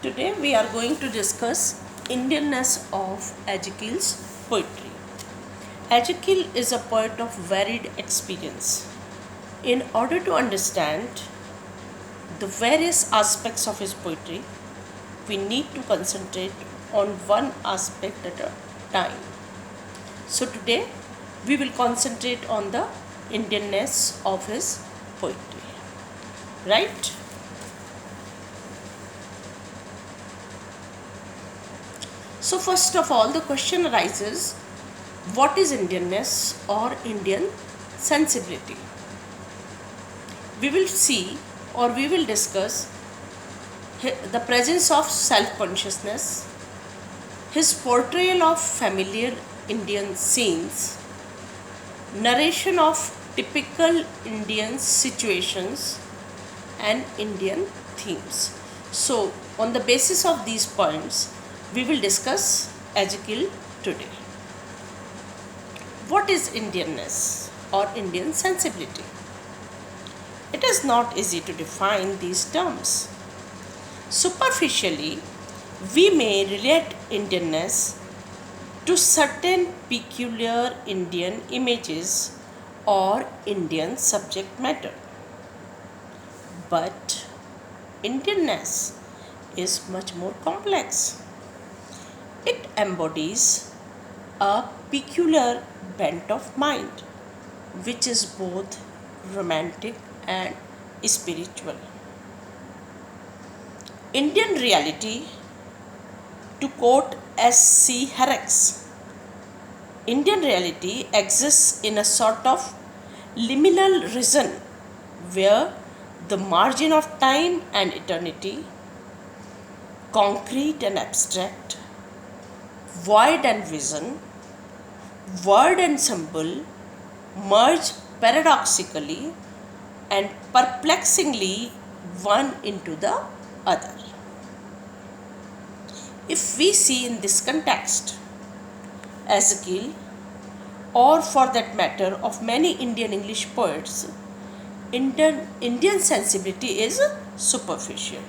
Today we are going to discuss Indianness of Ezekiel's poetry. Ezekiel is a poet of varied experience. In order to understand the various aspects of his poetry, we need to concentrate on one aspect at a time. So today we will concentrate on the Indianness of his poetry. Right? So first of all, the question arises, what is Indianness or Indian sensibility? We will see or we will discuss the presence of self-consciousness, his portrayal of familiar Indian scenes, narration of typical Indian situations and Indian themes. So on the basis of these points, we will discuss Ezekiel today. What is Indianness or Indian sensibility? It is not easy to define these terms. Superficially, we may relate Indianness to certain peculiar Indian images or Indian subject matter. But Indianness is much more complex. It embodies a peculiar bent of mind, which is both romantic and spiritual. Indian reality, to quote S.C. Herrick's, Indian reality exists in a sort of liminal region where the margin of time and eternity, concrete and abstract, void and vision, word and symbol merge paradoxically and perplexingly one into the other. If we see in this context, Ezekiel, or for that matter of many Indian English poets, Indian sensibility is superficial.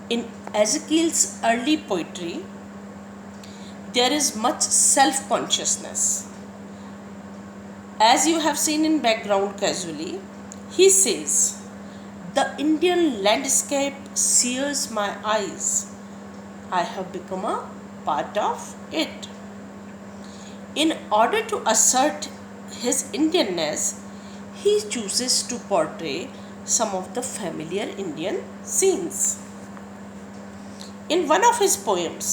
In Ezekiel's early poetry, there is much self-consciousness. As you have seen in background casually, he says, "The Indian landscape sears my eyes. I have become a part of it." In order to assert his Indianness, he chooses to portray some of the familiar Indian scenes. In one of his poems,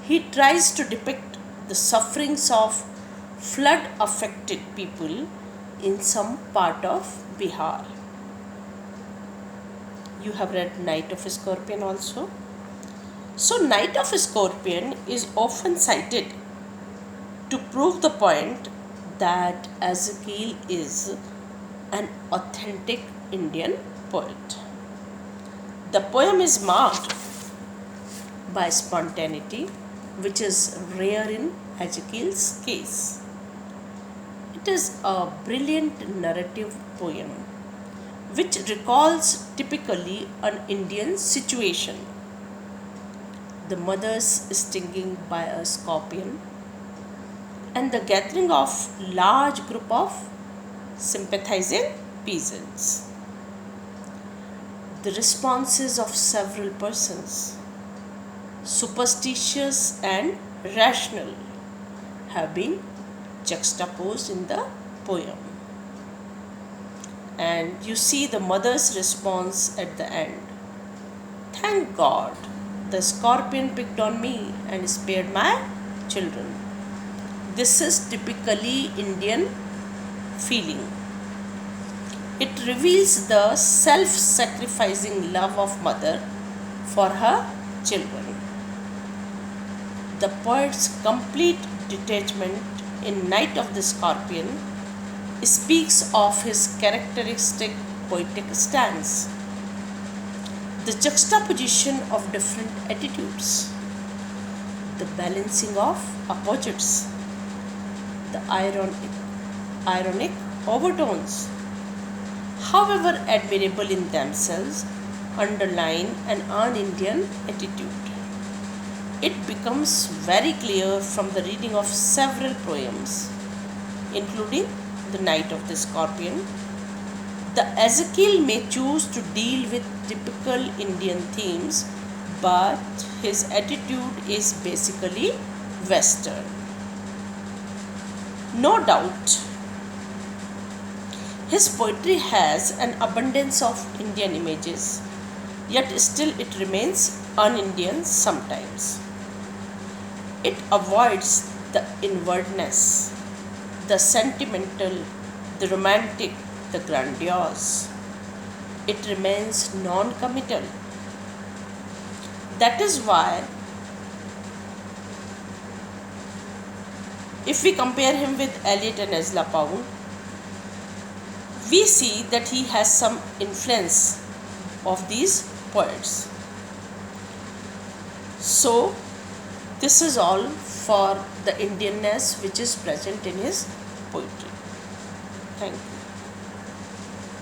he tries to depict the sufferings of flood affected people in some part of Bihar. You have read Night of a Scorpion also. So Night of a Scorpion is often cited to prove the point that Ezekiel is an authentic Indian poet. The poem is marked by spontaneity, which is rare in Ezekiel's case. It is a brilliant narrative poem which recalls typically an Indian situation. The mother's stinging by a scorpion and the gathering of large group of sympathizing peasants. The responses of several persons, superstitious and rational, have been juxtaposed in the poem. And you see the mother's response at the end. "Thank God, the scorpion picked on me and spared my children." This is typically Indian feeling. It reveals the self-sacrificing love of mother for her children. The poet's complete detachment in Night of the Scorpion speaks of his characteristic poetic stance. The juxtaposition of different attitudes, the balancing of opposites, the ironic overtones, however admirable in themselves, underline an un-Indian attitude. It becomes very clear from the reading of several poems, including The Night of the Scorpion. The Ezekiel may choose to deal with typical Indian themes, but his attitude is basically Western. No doubt, his poetry has an abundance of Indian images, yet still it remains un-Indian sometimes. It avoids the inwardness, the sentimental, the romantic, the grandiose. It remains non-committal. That is why, if we compare him with Eliot and Ezra Pound, we see that he has some influence of these poets. So, this is all for the Indianness which is present in his poetry. Thank you.